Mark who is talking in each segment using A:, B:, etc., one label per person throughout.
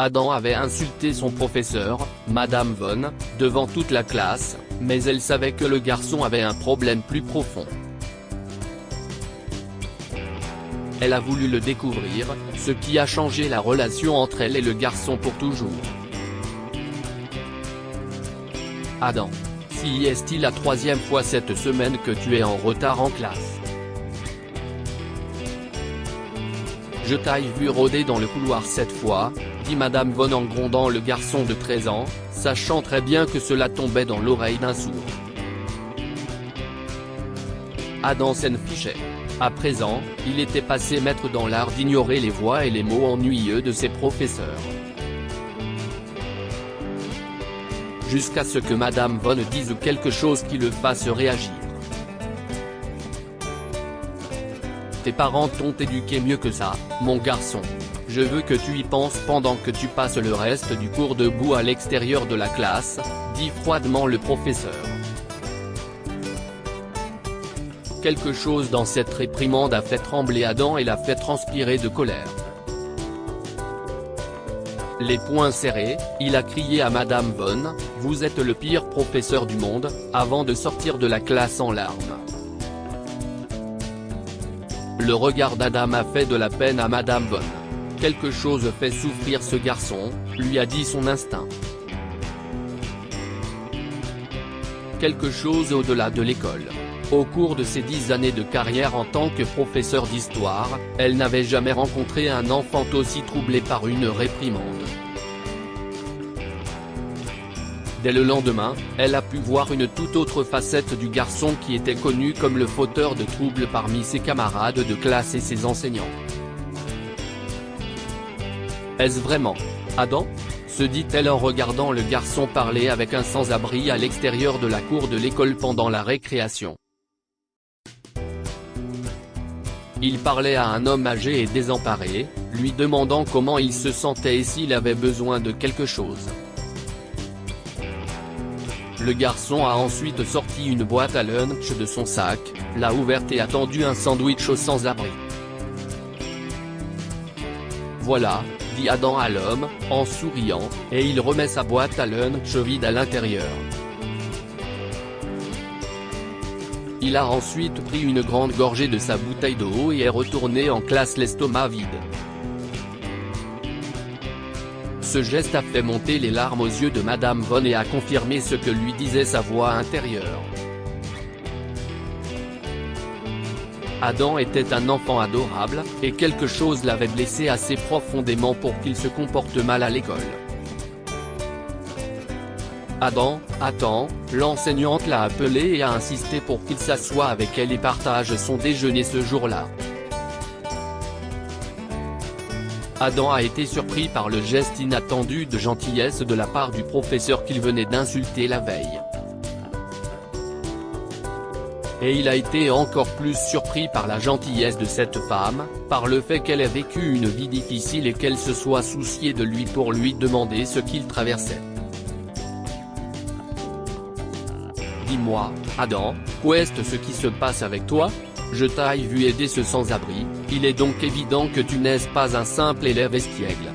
A: Adam avait insulté son professeur, Madame Von, devant toute la classe, mais elle savait que le garçon avait un problème plus profond. Elle a voulu le découvrir, ce qui a changé la relation entre elle et le garçon pour toujours. Adam. Si est-il la troisième fois cette semaine que tu es en retard en classe? Je t'ai vu rôder dans le couloir cette fois, dit Madame Von en grondant le garçon de 13 ans, sachant très bien que cela tombait dans l'oreille d'un sourd. Adam s'en fichait. À présent, il était passé maître dans l'art d'ignorer les voix et les mots ennuyeux de ses professeurs. Jusqu'à ce que Madame Von dise quelque chose qui le fasse réagir. Tes parents t'ont éduqué mieux que ça, mon garçon. Je veux que tu y penses pendant que tu passes le reste du cours debout à l'extérieur de la classe, dit froidement le professeur. Quelque chose dans cette réprimande a fait trembler Adam et l'a fait transpirer de colère. Les poings serrés, il a crié à Madame Von, « Vous êtes le pire professeur du monde », avant de sortir de la classe en larmes. Le regard d'Adam a fait de la peine à Madame Von. Quelque chose fait souffrir ce garçon, lui a dit son instinct. Quelque chose au-delà de l'école. Au cours de ses 10 années de carrière en tant que professeur d'histoire, elle n'avait jamais rencontré un enfant aussi troublé par une réprimande. Dès le lendemain, elle a pu voir une toute autre facette du garçon qui était connu comme le fauteur de troubles parmi ses camarades de classe et ses enseignants. Est-ce vraiment Adam ? Se dit-elle en regardant le garçon parler avec un sans-abri à l'extérieur de la cour de l'école pendant la récréation. Il parlait à un homme âgé et désemparé, lui demandant comment il se sentait et s'il avait besoin de quelque chose. Le garçon a ensuite sorti une boîte à lunch de son sac, l'a ouverte et a tendu un sandwich au sans-abri. Voilà, dit Adam à l'homme, en souriant, et il remet sa boîte à lunch vide à l'intérieur. Il a ensuite pris une grande gorgée de sa bouteille d'eau et est retourné en classe l'estomac vide. Ce geste a fait monter les larmes aux yeux de Madame Von et a confirmé ce que lui disait sa voix intérieure. Adam était un enfant adorable, et quelque chose l'avait blessé assez profondément pour qu'il se comporte mal à l'école. Adam, attends, l'enseignante l'a appelé et a insisté pour qu'il s'assoie avec elle et partage son déjeuner ce jour-là. Adam a été surpris par le geste inattendu de gentillesse de la part du professeur qu'il venait d'insulter la veille. Et il a été encore plus surpris par la gentillesse de cette femme, par le fait qu'elle ait vécu une vie difficile et qu'elle se soit souciée de lui pour lui demander ce qu'il traversait. Dis-moi, Adam, qu'est-ce ce qui se passe avec toi? Je t'ai vu aider ce sans-abri, il est donc évident que tu n'es pas un simple élève espiègle.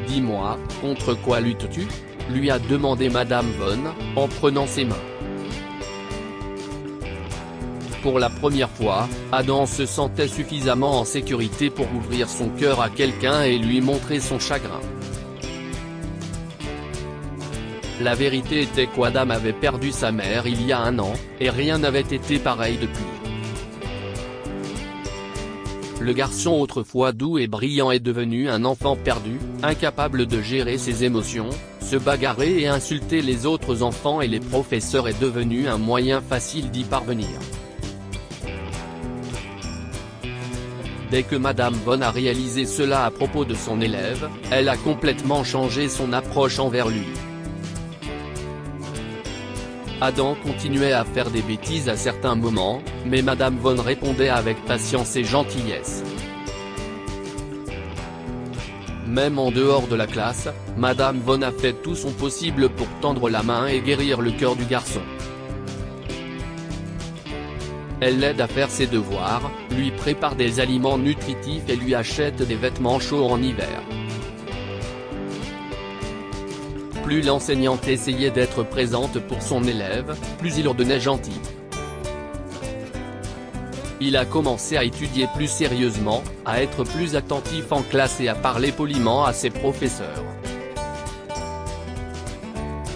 A: Dis-moi, contre quoi luttes-tu? Lui a demandé Madame Von, en prenant ses mains. Pour la première fois, Adam se sentait suffisamment en sécurité pour ouvrir son cœur à quelqu'un et lui montrer son chagrin. La vérité était qu'Adam avait perdu sa mère il y a 1 an, et rien n'avait été pareil depuis. Le garçon autrefois doux et brillant est devenu un enfant perdu, incapable de gérer ses émotions, se bagarrer et insulter les autres enfants et les professeurs est devenu un moyen facile d'y parvenir. Dès que Madame Von a réalisé cela à propos de son élève, elle a complètement changé son approche envers lui. Adam continuait à faire des bêtises à certains moments, mais Madame Von répondait avec patience et gentillesse. Même en dehors de la classe, Madame Von a fait tout son possible pour tendre la main et guérir le cœur du garçon. Elle l'aide à faire ses devoirs, lui prépare des aliments nutritifs et lui achète des vêtements chauds en hiver. Plus l'enseignante essayait d'être présente pour son élève, plus il redevenait gentil. Il a commencé à étudier plus sérieusement, à être plus attentif en classe et à parler poliment à ses professeurs.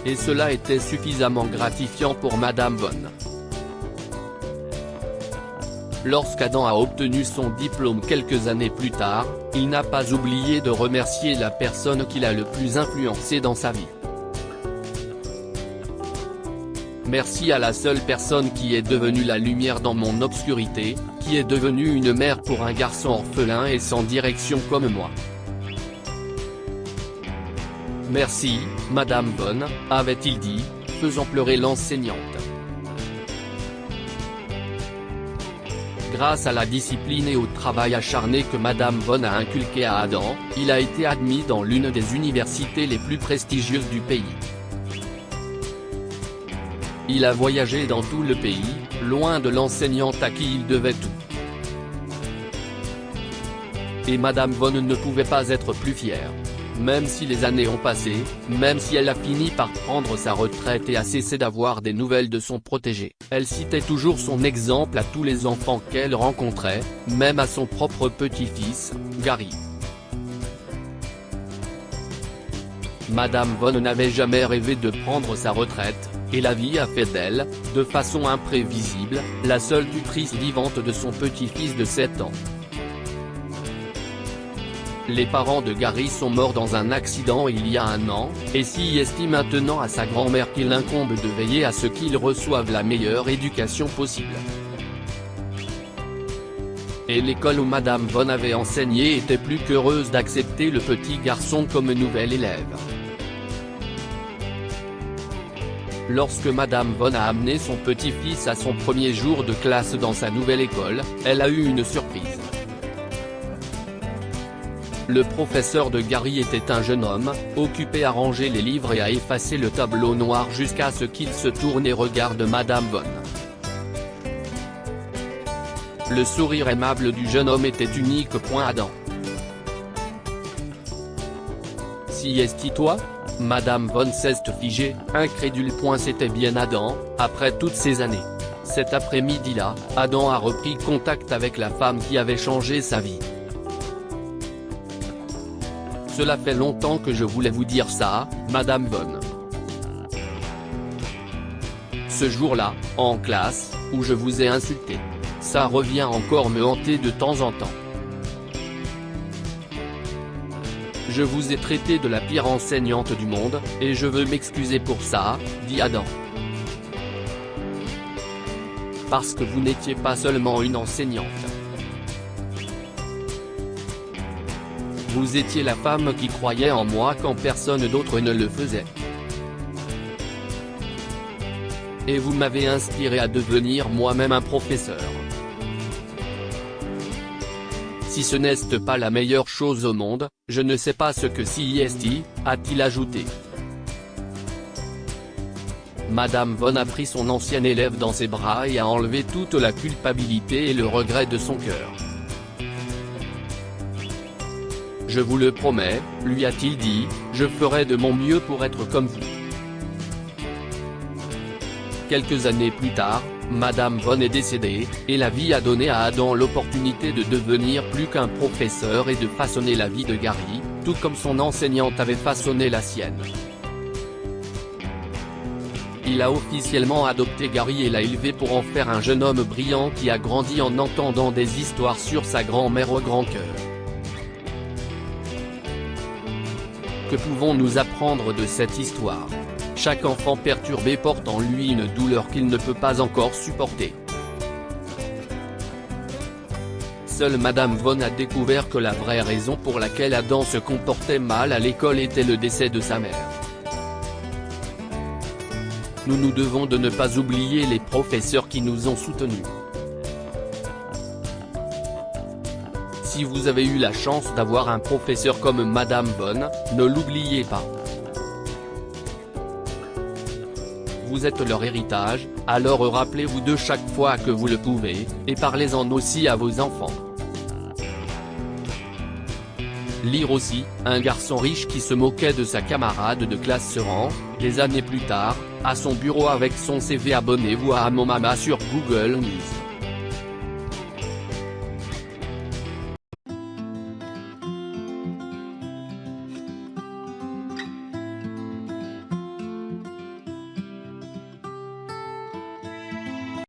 A: Et cela était suffisamment gratifiant pour Madame Von. Lorsqu'Adam a obtenu son diplôme quelques années plus tard, il n'a pas oublié de remercier la personne qui l'a le plus influencé dans sa vie. Merci à la seule personne qui est devenue la lumière dans mon obscurité, qui est devenue une mère pour un garçon orphelin et sans direction comme moi. Merci, Madame Von, avait-il dit, faisant pleurer l'enseignante. Grâce à la discipline et au travail acharné que Madame Von a inculqué à Adam, il a été admis dans l'une des universités les plus prestigieuses du pays. Il a voyagé dans tout le pays, loin de l'enseignante à qui il devait tout. Et Madame Von ne pouvait pas être plus fière. Même si les années ont passé, même si elle a fini par prendre sa retraite et a cessé d'avoir des nouvelles de son protégé, elle citait toujours son exemple à tous les enfants qu'elle rencontrait, même à son propre petit-fils, Gary. Madame Von n'avait jamais rêvé de prendre sa retraite, et la vie a fait d'elle, de façon imprévisible, la seule tutrice vivante de son petit-fils de 7 ans. Les parents de Gary sont morts dans un accident il y a 1 an, et s'y estime maintenant à sa grand-mère qu'il incombe de veiller à ce qu'il reçoive la meilleure éducation possible. Et l'école où Madame Von avait enseigné était plus qu'heureuse d'accepter le petit garçon comme nouvel élève. Lorsque Madame Von a amené son petit-fils à son premier jour de classe dans sa nouvelle école, elle a eu une surprise. Le professeur de Gary était un jeune homme, occupé à ranger les livres et à effacer le tableau noir jusqu'à ce qu'il se tourne et regarde Madame Von. Le sourire aimable du jeune homme était unique. Adam. Si est-il toi? Madame Von s'est figée, incrédule. C'était bien Adam, après toutes ces années. Cet après-midi-là, Adam a repris contact avec la femme qui avait changé sa vie. Cela fait longtemps que je voulais vous dire ça, Madame Von. Ce jour-là, en classe, où je vous ai insulté. Ça revient encore me hanter de temps en temps. Je vous ai traité de la pire enseignante du monde, et je veux m'excuser pour ça, dit Adam. Parce que vous n'étiez pas seulement une enseignante. Vous étiez la femme qui croyait en moi quand personne d'autre ne le faisait. Et vous m'avez inspiré à devenir moi-même un professeur. Si ce n'est pas la meilleure chose au monde, je ne sais pas ce que c'est, a-t-il ajouté. Madame Von a pris son ancien élève dans ses bras et a enlevé toute la culpabilité et le regret de son cœur. Je vous le promets, lui a-t-il dit, je ferai de mon mieux pour être comme vous. Quelques années plus tard, Madame Von est décédée, et la vie a donné à Adam l'opportunité de devenir plus qu'un professeur et de façonner la vie de Gary, tout comme son enseignante avait façonné la sienne. Il a officiellement adopté Gary et l'a élevé pour en faire un jeune homme brillant qui a grandi en entendant des histoires sur sa grand-mère au grand cœur. Que pouvons-nous apprendre de cette histoire? Chaque enfant perturbé porte en lui une douleur qu'il ne peut pas encore supporter. Seule Madame Von a découvert que la vraie raison pour laquelle Adam se comportait mal à l'école était le décès de sa mère. Nous devons de ne pas oublier les professeurs qui nous ont soutenus. Si vous avez eu la chance d'avoir un professeur comme Madame Von, ne l'oubliez pas. vous êtes leur héritage, alors rappelez-vous de chaque fois que vous le pouvez, et parlez-en aussi à vos enfants. Lire aussi, un garçon riche qui se moquait de sa camarade de classe se rend, des années plus tard, à son bureau avec son CV. Abonnez-vous à Mon Mama sur Google News.